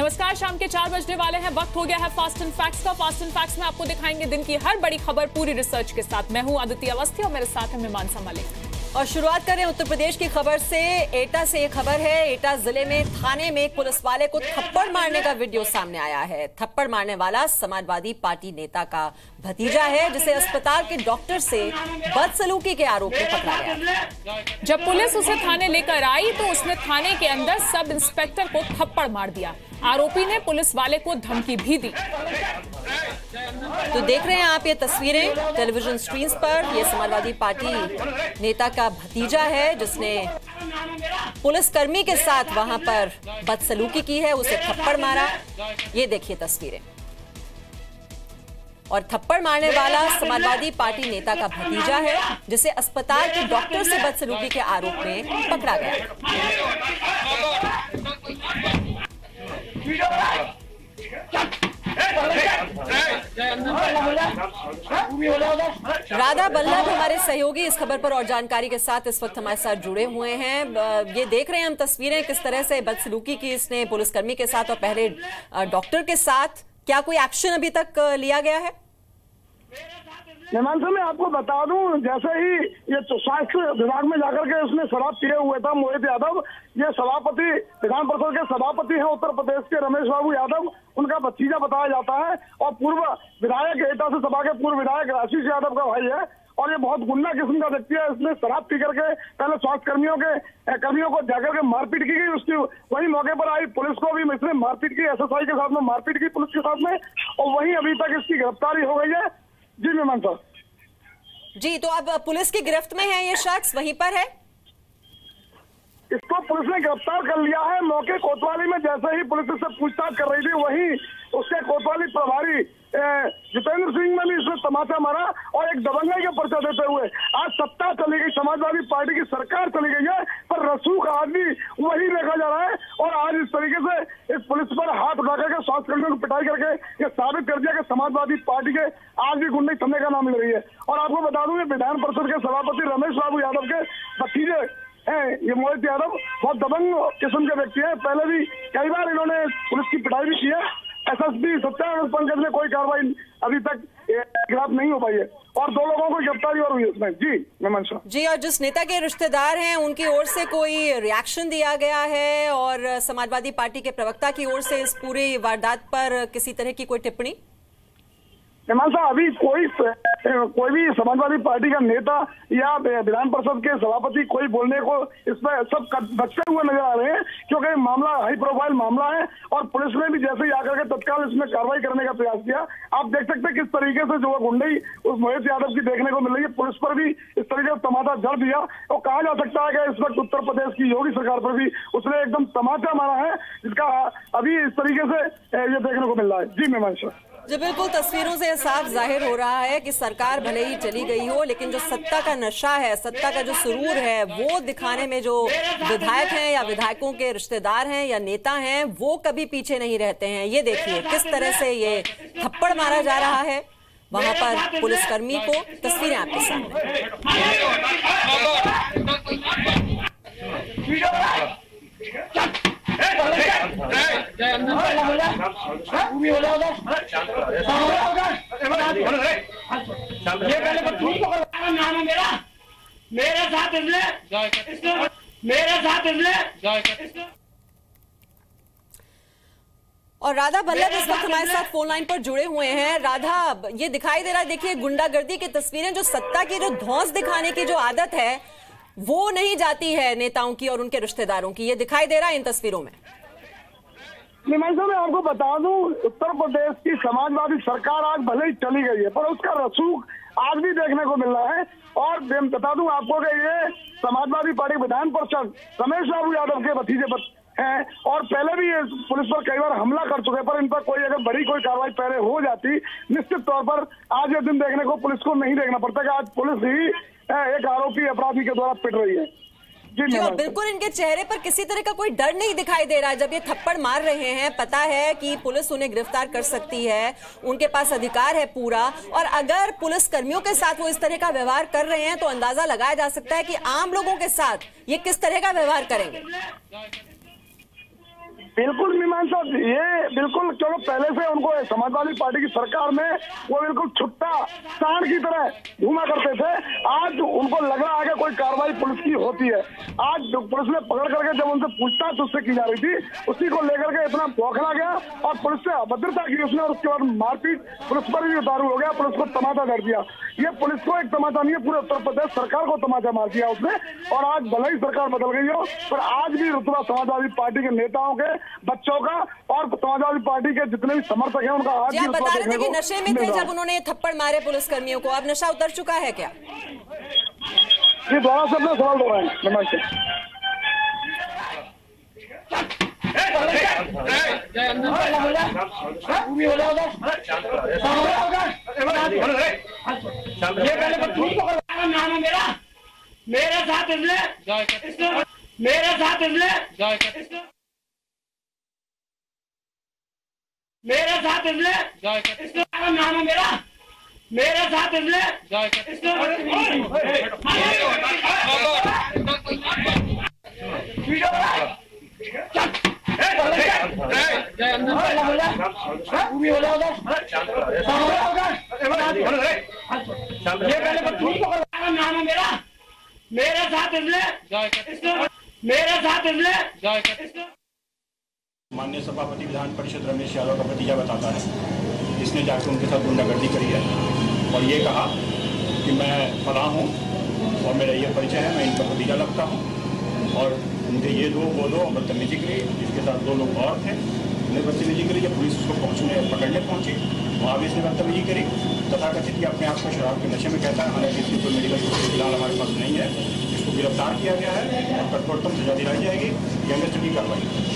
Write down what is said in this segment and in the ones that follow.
नमस्कार, शाम के 4 बजने वाले हैं। वक्त हो गया है फास्ट एंड फैक्ट्स का। फास्ट एंड फैक्ट्स में आपको दिखाएंगे दिन की हर बड़ी खबर पूरी रिसर्च के साथ। मैं हूं अदिति अवस्थी और मेरे साथ है मीमांसा मलिक। और शुरुआत करें उत्तर प्रदेश की खबर से। एटा से ये खबर है, एटा जिले में थाने में एक पुलिस वाले को थप्पड़ मारने का वीडियो सामने आया है। थप्पड़ मारने वाला समाजवादी पार्टी नेता का भतीजा है, जिसे अस्पताल के डॉक्टर से बदसलूकी के आरोप में पकड़ा गया। जब पुलिस उसे थाने लेकर आई तो उसने थाने के अंदर सब इंस्पेक्टर को थप्पड़ मार दिया। आरोपी ने पुलिस वाले को धमकी भी दी। तो देख रहे हैं आप ये तस्वीरें टेलीविजन स्क्रीन पर। ये समाजवादी पार्टी नेता का भतीजा है, जिसने पुलिसकर्मी के साथ वहां पर बदसलूकी की है, उसे थप्पड़ मारा। ये देखिए तस्वीरें। और थप्पड़ मारने वाला समाजवादी पार्टी नेता का भतीजा है, जिसे अस्पताल के डॉक्टर से बदसलूकी के आरोप में पकड़ा गया। राधा बल्लभ हमारे सहयोगी इस खबर पर और जानकारी के साथ इस वक्त हमारे साथ जुड़े हुए हैं। ये देख रहे हैं हम तस्वीरें, किस तरह से बदसलूकी की इसने पुलिसकर्मी के साथ और पहले डॉक्टर के साथ। क्या कोई एक्शन अभी तक लिया गया है? मीमांसा, मैं आपको बता दूं, जैसे ही ये स्वास्थ्य विभाग में जाकर के उसने शराब पिए हुए था मोहित यादव, ये सभापति विधान परिषद के सभापति हैं उत्तर प्रदेश के रमेश बाबू यादव, उनका भतीजा बताया जाता है और पूर्व विधायक एटा से सभा के पूर्व विधायक आशीष यादव का भाई है। और ये बहुत गुंडा किस्म का व्यक्ति है। इसने शराब पी करके पहले स्वास्थ्य कर्मियों को जाकर के मारपीट की गई। उसकी वही मौके पर आई पुलिस को भी इसने मारपीट की, एसएसआई के साथ में मारपीट की पुलिस के साथ में, और वहीं अभी तक इसकी गिरफ्तारी हो गई है। जी मीमांसा जी, तो अब पुलिस की गिरफ्त में है ये शख्स, वहीं पर है? इसको पुलिस ने गिरफ्तार कर लिया है। मौके कोतवाली में जैसे ही पुलिस इससे पूछताछ कर रही थी, वहीं उसके कोतवाली प्रभारी जितेंद्र सिंह ने भी इसमें तमाचा मारा और एक दबंगई का पर्चा देते हुए आज सत्ता चली गई, समाजवादी पार्टी की सरकार चली गई है, पर रसूख आदमी वही देखा जा रहा है। और आज इस तरीके से इस पुलिस पर हाथ उठा करके स्वास्थ्य कर्मियों को पिटाई करके ये साबित कर दिया कि समाजवादी पार्टी के आज भी गुंडे थमने का नाम ले रही है। और आपको बता दूं, विधान परिषद के सभापति रमेश बाबू यादव के भतीजे हैं ये मोहित यादव, बहुत दबंग किस्म के व्यक्ति है। पहले भी कई बार इन्होंने पुलिस की पिटाई भी की है। एसएसपी सत्यानंद पंकज ने कोई कार्रवाई अभी तक गिरफ्तार नहीं हो पाई है और 2 लोगों को गिरफ्तारी और हुई है इसमें। जी मीमांसा जी, और जिस नेता के रिश्तेदार हैं उनकी ओर से कोई रिएक्शन दिया गया है और समाजवादी पार्टी के प्रवक्ता की ओर से इस पूरी वारदात पर किसी तरह की कोई टिप्पणी? मीमांसा, अभी कोई भी समाजवादी पार्टी का नेता या विधान परिषद के सभापति कोई बोलने को इसमें सब बचते हुए नजर आ रहे हैं, क्योंकि मामला हाई प्रोफाइल मामला है और पुलिस ने भी जैसे ही आकर के तत्काल इसमें कार्रवाई करने का प्रयास किया। आप देख सकते हैं किस तरीके से जो गुंडई उस मोहित यादव की देखने को मिल रही है। पुलिस पर भी इस तरीके से तमाचा जड़ दिया और कहा जा सकता है कि इस वक्त उत्तर प्रदेश की योगी सरकार पर भी उसने एकदम तमाचा मारा है, जिसका अभी इस तरीके से ये देखने को मिल रहा है। जी मीमांसा जी बिल्कुल, तस्वीरों से साफ जाहिर हो रहा है कि सरकार भले ही चली गई हो, लेकिन जो सत्ता का नशा है, सत्ता का जो सुरूर है, वो दिखाने में जो विधायक हैं या विधायकों के रिश्तेदार हैं या नेता हैं, वो कभी पीछे नहीं रहते हैं। ये देखिए किस तरह से ये थप्पड़ मारा जा रहा है वहां पर पुलिसकर्मी को। तस्वीरें आपके सामने। और राधा बल्लभ इस वक्त हमारे साथ फोन लाइन पर जुड़े हुए हैं। राधा, ये दिखाई दे रहा है, देखिए गुंडागर्दी की तस्वीरें, जो सत्ता की जो धौंस दिखाने की जो आदत है वो नहीं जाती है नेताओं की और उनके रिश्तेदारों की, ये दिखाई दे रहा है इन तस्वीरों में। मीमांसा, मैं आपको बता दूं, उत्तर प्रदेश की समाजवादी सरकार आज भले ही चली गई है, पर उसका रसूख आज भी देखने को मिल रहा है। और मैं बता दूं आपको कि ये समाजवादी पार्टी विधान परिषद रमेश बाबू यादव के भतीजे हैं और पहले भी ये पुलिस पर कई बार हमला कर चुके हैं, पर इन पर कोई अगर बड़ी कोई कार्रवाई पहले हो जाती, निश्चित तौर पर आज ये दिन देखने को पुलिस को नहीं देखना पड़ता कि आज पुलिस ही एक आरोपी अपराधी के द्वारा पिट रही है। जी, और बिल्कुल इनके चेहरे पर किसी तरह का कोई डर नहीं दिखाई दे रहा है। जब ये थप्पड़ मार रहे हैं, पता है कि पुलिस उन्हें गिरफ्तार कर सकती है, उनके पास अधिकार है पूरा, और अगर पुलिस कर्मियों के साथ वो इस तरह का व्यवहार कर रहे हैं तो अंदाजा लगाया जा सकता है कि आम लोगों के साथ ये किस तरह का व्यवहार करेंगे। बिल्कुल मीमांसा, ये बिल्कुल क्योंकि पहले से उनको समाजवादी पार्टी की सरकार में वो बिल्कुल छुट्टा सांड की तरह घूमा करते थे। आज उनको लग रहा है कि कोई कार्रवाई पुलिस की होती है। आज पुलिस ने पकड़ करके जब उनसे पूछताछ उससे की जा रही थी, उसी को लेकर के इतना बौखला गया और पुलिस से अभद्रता की उसने, और उसके बाद मारपीट पुलिस पर भी उतारू हो गया, पुलिस को तमाचा कर दिया। ये पुलिस को एक तमाचा नहीं है, पूरे उत्तर प्रदेश सरकार को तमाचा मार दिया उसने। और आज भले ही सरकार बदल गई हो, पर आज भी रुतबा समाजवादी पार्टी के नेताओं के, बच्चों का और समाजवादी पार्टी के जितने भी समर्थक हैं उनका आज भी बता रहे थे कि नशे में थे जब उन्होंने थप्पड़ मारे पुलिस कर्मियों को। अब नशा उतर चुका है क्या? जी, दोबारा से अपना सवाल दोहराएं। नमस्ते। मेरे साथ इसलिए मेरे साथ इसलिए मेरे साथ इसलिए नाम है मेरा, मेरे साथ इसलिए नाम है मेरा, मेरे साथ इसलिए मेरे साथ इसलिए। माननीय सभापति विधान परिषद रमेश यादव का भतीजा बताता है, इसने जाकर उनके साथ गुंडागर्दी करी है और ये कहा कि मैं फलां हूँ और मेरा ये परिचय है, मैं इनका भतीजा लगता हूँ। और उनके ये दो बदतमीजी करी, जिसके साथ 2 लोग और थे, उन्हें बदतमीजी करी। जब पुलिस उसको पकड़ने पहुंची, वहाँ भी इसने बदतमीजी करी। तथाकथित अपने आप को शराब के नशे में कहता है, हालांकि इसकी कोई मेडिकल फिलहाल हमारे पास नहीं है। इसको गिरफ्तार किया गया है और कठोरतम सजा दिलाई जाएगी, गैंगस्टर की कार्रवाई।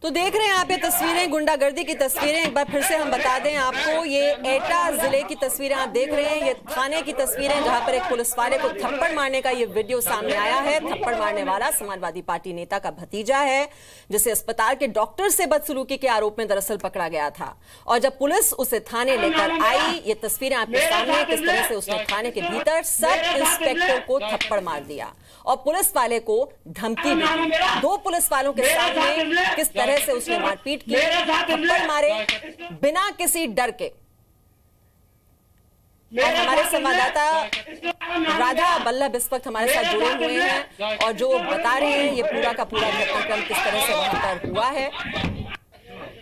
तो देख रहे हैं आप ये तस्वीरें, गुंडागर्दी की तस्वीरें। एक बार फिर से हम बता दें आपको, ये एटा जिले की तस्वीरें आप देख रहे हैं। ये थाने की तस्वीरें जहां पर एक पुलिस वाले को थप्पड़ मारने का ये वीडियो सामने आया है। थप्पड़ मारने वाला समाजवादी पार्टी नेता का भतीजा है, जिसे अस्पताल के डॉक्टर से बदसलूकी के आरोप में दरअसल पकड़ा गया था। और जब पुलिस उसे थाने लेकर आई, ये तस्वीरें आपके सामने, किस तरह से उसने थाने के भीतर सब इंस्पेक्टर को थप्पड़ मार दिया और पुलिस वाले को धमकी दी। 2 पुलिस वालों के सामने किस तरह से उसने मारपीट की, थप्पड़ मारे बिना किसी डर के। और हमारे संवाददाता राधा बल्लभ इस वक्त हमारे साथ जुड़े हुए हैं और जो बता रहे हैं ये पूरा का पूरा घटनाक्रम किस तरह से वहां पर हुआ है।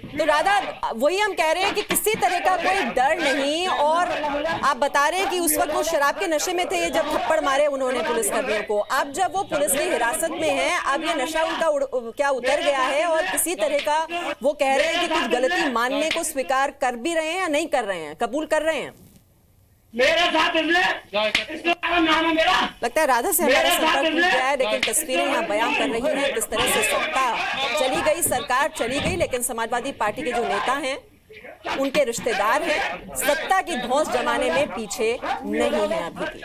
तो राधा, वही हम कह रहे हैं कि किसी तरह का कोई डर नहीं। और आप बता रहे हैं कि उस वक्त वो शराब के नशे में थे ये जब थप्पड़ मारे उन्होंने पुलिस कर्मियों को। अब जब वो पुलिस की हिरासत में हैं, अब ये नशा उनका क्या उतर गया है और किसी तरह का वो कह रहे हैं कि कुछ गलती मानने को स्वीकार कर भी रहे हैं या नहीं कर रहे हैं, कबूल कर रहे हैं? मेरे साथ इसलिए नाम है मेरा। लगता है राधा से हमारा संपर्क टूट गया है, लेकिन तस्वीरें यहाँ बयान कर रही हैं किस तरह से सत्ता चली गई, सरकार चली गई, लेकिन समाजवादी पार्टी के जो नेता हैं, उनके रिश्तेदार हैं, सत्ता की धौंस जमाने में पीछे नहीं है अभी भी।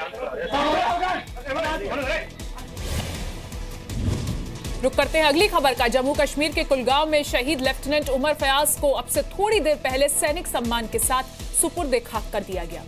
रुक करते हैं अगली खबर का। जम्मू कश्मीर के कुलगांव में शहीद लेफ्टिनेंट उमर फयाज को अब से थोड़ी देर पहले सैनिक सम्मान के साथ सुपुर्द खाक कर दिया गया।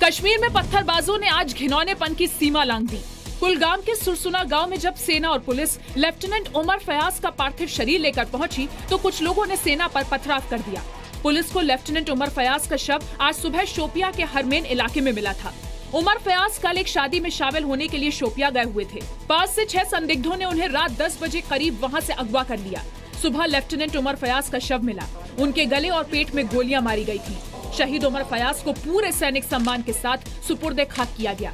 कश्मीर में पत्थरबाजों ने आज घिनौनेपन की सीमा लांघ दी। कुलगाम के सुरसुना गांव में जब सेना और पुलिस लेफ्टिनेंट उमर फयाज का पार्थिव शरीर लेकर पहुंची तो कुछ लोगों ने सेना पर पथराव कर दिया। पुलिस को लेफ्टिनेंट उमर फयाज का शव आज सुबह शोपिया के हरमेन इलाके में मिला था। उमर फयाज कल एक शादी में शामिल होने के लिए शोपिया गए हुए थे। 5 से 6 संदिग्धों ने उन्हें रात 10 बजे करीब वहां से अगवा कर लिया। सुबह लेफ्टिनेंट उमर फयाज का शव मिला। उनके गले और पेट में गोलियां मारी गई थी। शहीद उमर फयाज को पूरे सैनिक सम्मान के साथ सुपुर्द खाक किया गया।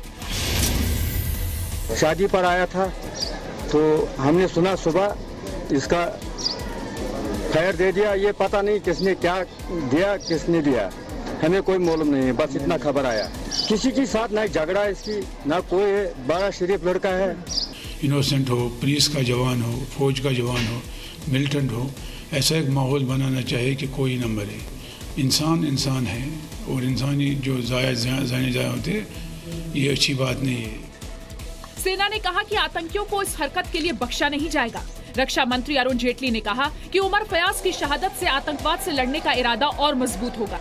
शादी पर आया था तो हमने सुना सुबह इसका खैर दे दिया। ये पता नहीं किसने क्या दिया किसने दिया, हमें कोई मालूम नहीं है, बस इतना खबर आया। किसी के साथ ना झगड़ा इसकी, ना कोई बड़ा शरीफ लड़का है। इनोसेंट हो, पुलिस का जवान हो, फौज का जवान हो, मिलिटेंट हो, ऐसा एक माहौल बनाना चाहिए कि कोई न मरे। इंसान इंसान है और इंसानी जो जाया होते, ये अच्छी बात नहीं है। सेना ने कहा कि आतंकियों को इस हरकत के लिए बख्शा नहीं जाएगा। रक्षा मंत्री अरुण जेटली ने कहा कि उमर फयाज की शहादत से आतंकवाद से लड़ने का इरादा और मजबूत होगा।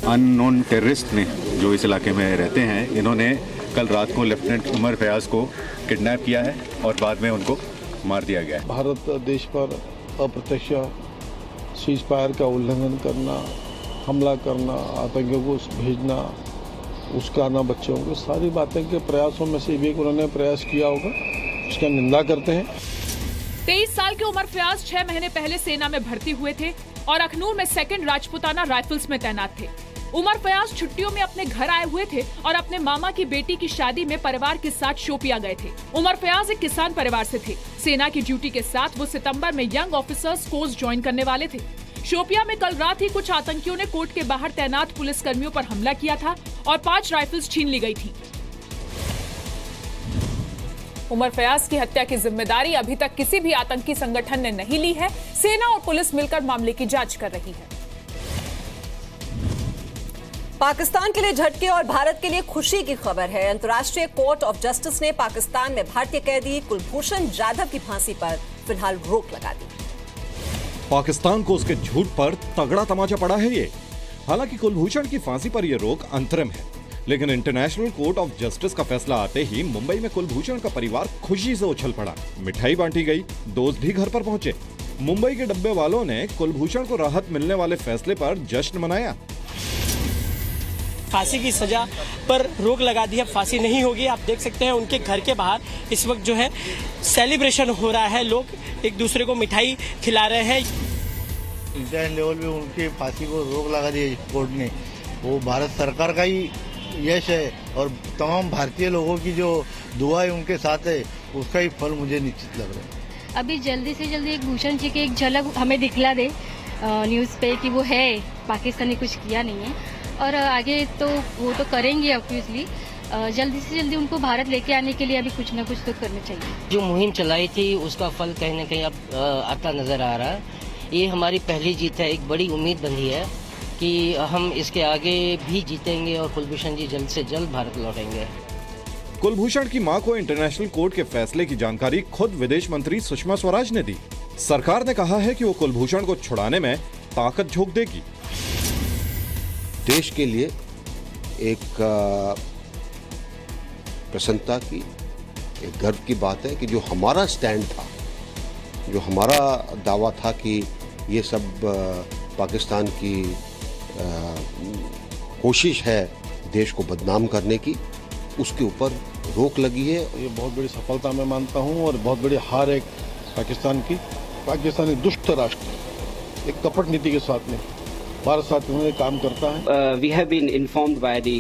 अननोन टेररिस्ट ने जो इस इलाके में रहते हैं, इन्होंने कल रात को लेफ्टिनेंट उमर फयाज को किडनैप किया है और बाद में उनको मार दिया गया है। भारत देश पर अप्रत्यक्ष सीज फायर का उल्लंघन करना, हमला करना, आतंकियों को भेजना, उसका ना बच्चों को, सारी बातें के प्रयासों में से भी उन्होंने प्रयास किया होगा, उसका निंदा करते हैं। 23 साल की उमर फयाज 6 महीने पहले सेना में भर्ती हुए थे और अखनूर में 2nd राजपुताना राइफल्स में तैनात थे। उमर फयाज छुट्टियों में अपने घर आए हुए थे और अपने मामा की बेटी की शादी में परिवार के साथ शोपिया गए थे। उमर फयाज एक किसान परिवार से थे। सेना की ड्यूटी के साथ वो सितंबर में यंग ऑफिसर्स कोर्स ज्वाइन करने वाले थे। शोपिया में कल रात ही कुछ आतंकियों ने कोर्ट के बाहर तैनात पुलिस कर्मियों पर हमला किया था और 5 राइफल्स छीन ली गई थी। उमर फयाज की हत्या की जिम्मेदारी अभी तक किसी भी आतंकी संगठन ने नहीं ली है। सेना और पुलिस मिलकर मामले की जांच कर रही है। पाकिस्तान के लिए झटके और भारत के लिए खुशी की खबर है। अंतर्राष्ट्रीय कोर्ट ऑफ जस्टिस ने पाकिस्तान में भारतीय कैदी कुलभूषण जाधव की फांसी पर फिलहाल रोक लगा दी। पाकिस्तान को उसके झूठ पर तगड़ा तमाचा पड़ा है ये। हालांकि कुलभूषण की फांसी पर यह रोक अंतरिम है, लेकिन इंटरनेशनल कोर्ट ऑफ जस्टिस का फैसला आते ही मुंबई में कुलभूषण का परिवार खुशी से उछल पड़ा। मिठाई बांटी गई, दोस्त भी घर पर पहुंचे। मुंबई के डब्बे वालों ने कुलभूषण को राहत मिलने वाले फैसले पर जश्न मनाया। फांसी की सजा पर रोक लगा दी है, फांसी नहीं होगी। आप देख सकते हैं उनके घर के बाहर इस वक्त जो है सेलिब्रेशन हो रहा है, लोग एक दूसरे को मिठाई खिला रहे हैं। इंटरनेशनल लेवल पे उनकी फांसी को रोक लगा दी कोर्ट ने, वो भारत सरकार का ही यश है और तमाम भारतीय लोगों की जो दुआएं उनके साथ है, उसका ही फल मुझे निश्चित लग रहा है। अभी जल्दी से जल्दी एक भूषण जी की एक झलक हमें दिखला दे न्यूज़ पे कि वो है, पाकिस्तान ने कुछ किया नहीं है और आगे तो वो तो करेंगे ऑब्वियसली। जल्दी से जल्दी उनको भारत लेके आने के लिए अभी कुछ न कुछ तो करना चाहिए। जो मुहिम चलाई थी उसका फल कहीं न कहीं अब आता नजर आ रहा है। ये हमारी पहली जीत है, एक बड़ी उम्मीद बंधी है कि हम इसके आगे भी जीतेंगे और कुलभूषण जी जल्द से जल्द भारत लौटेंगे। कुलभूषण की मां को इंटरनेशनल कोर्ट के फैसले की जानकारी खुद विदेश मंत्री सुषमा स्वराज ने दी। सरकार ने कहा है कि वो कुलभूषण को छुड़ाने में ताकत झोंक देगी। देश के लिए एक प्रसन्नता की, एक गर्व की बात है कि जो हमारा स्टैंड था, जो हमारा दावा था कि ये सब पाकिस्तान की कोशिश है देश को बदनाम करने की, उसके ऊपर रोक लगी है। ये बहुत बड़ी सफलता मैं मानता हूँ और बहुत बड़ी हार है पाकिस्तान की। पाकिस्तान एक दुष्ट राष्ट्र, एक कपट नीति के साथ में भारत साथ में काम करता है। We have been informed by the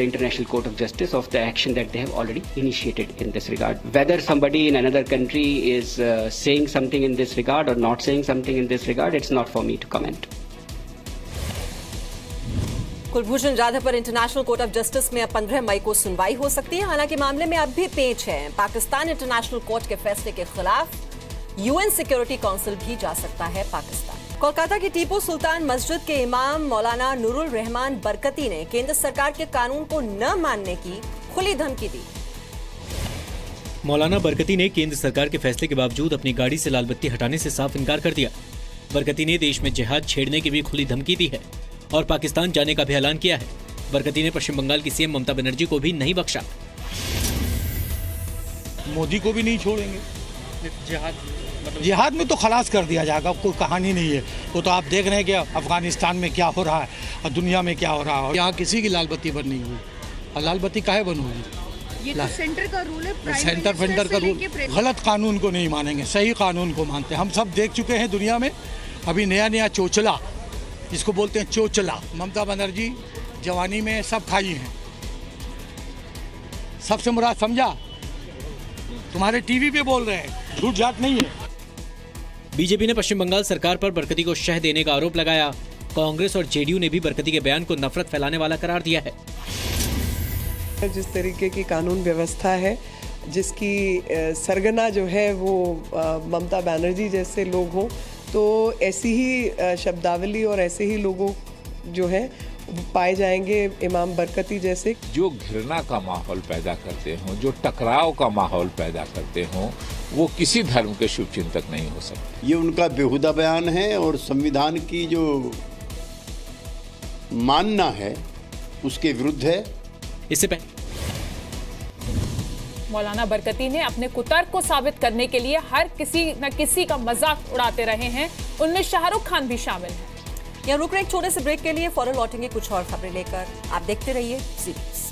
International Court of Justice of the action that they have already initiated in this regard. Whether somebody in another country is saying something in this regard or not saying something in this regard, it's not for me to comment. Kulbhushan Jadhav पर international court of justice में अब 15 मई को सुनवाई हो सकती है। हालांकि मामले में अब भी पेच है। पाकिस्तान इंटरनेशनल कोर्ट के फैसले के खिलाफ यूएन सिक्योरिटी काउंसिल भी जा सकता है पाकिस्तान। कोलकाता की टीपू सुल्तान मस्जिद के इमाम मौलाना नूरुल रहमान बरकती ने केंद्र सरकार के कानून को न मानने की खुली धमकी दी। मौलाना बरकती ने केंद्र सरकार के फैसले के बावजूद अपनी गाड़ी से लाल बत्ती हटाने से साफ इनकार कर दिया। बरकती ने देश में जिहाद छेड़ने की भी खुली धमकी दी है और पाकिस्तान जाने का भी ऐलान किया है। बरकती ने पश्चिम बंगाल की सीएम ममता बनर्जी को भी नहीं बख्शा। मोदी को भी नहीं छोड़ेंगे। जिहाद में तो खलास कर दिया जाएगा, कोई कहानी नहीं है। वो तो आप देख रहे हैं कि अफगानिस्तान में क्या हो रहा है और दुनिया में क्या हो रहा है। यहाँ किसी की लाल बत्ती बंद नहीं हुई और लाल बत्ती काहे बंद होगी? ये तो सेंटर का रूल है, सेंटर का रूल। गलत कानून को नहीं मानेंगे, सही कानून को मानते हैं। हम सब देख चुके हैं दुनिया में। अभी नया चोचला, जिसको बोलते हैं चोचला, ममता बनर्जी जवानी में सब खाई हैं। सबसे मुराद समझा, तुम्हारे टीवी पे बोल रहे हैं, झूठ जाट नहीं है। बीजेपी ने पश्चिम बंगाल सरकार पर बरकती को शह देने का आरोप लगाया। कांग्रेस और जेडीयू ने भी बरकती के बयान को नफरत फैलाने वाला करार दिया है। जिस तरीके की कानून व्यवस्था है, जिसकी सरगना जो है वो ममता बनर्जी जैसे लोग हों, तो ऐसी ही शब्दावली और ऐसे ही लोगों जो है पाए जाएंगे इमाम बरकती जैसे। जो घृणा का माहौल पैदा करते हों, जो टकराव का माहौल पैदा करते हों, वो किसी धर्म के शुभचिंतक नहीं हो सकते। ये उनका बेहुदा बयान है और संविधान की जो मानना है उसके विरुद्ध है। इससे पहले मौलाना बरकती ने अपने कुतर्क को साबित करने के लिए हर किसी न किसी का मजाक उड़ाते रहे हैं, उनमें शाहरुख खान भी शामिल है। यहाँ रुक रहे एक छोटे से ब्रेक के लिए, फौरन लौटेंगे कुछ और खबरें लेकर। आप देखते रहिए सीरीज।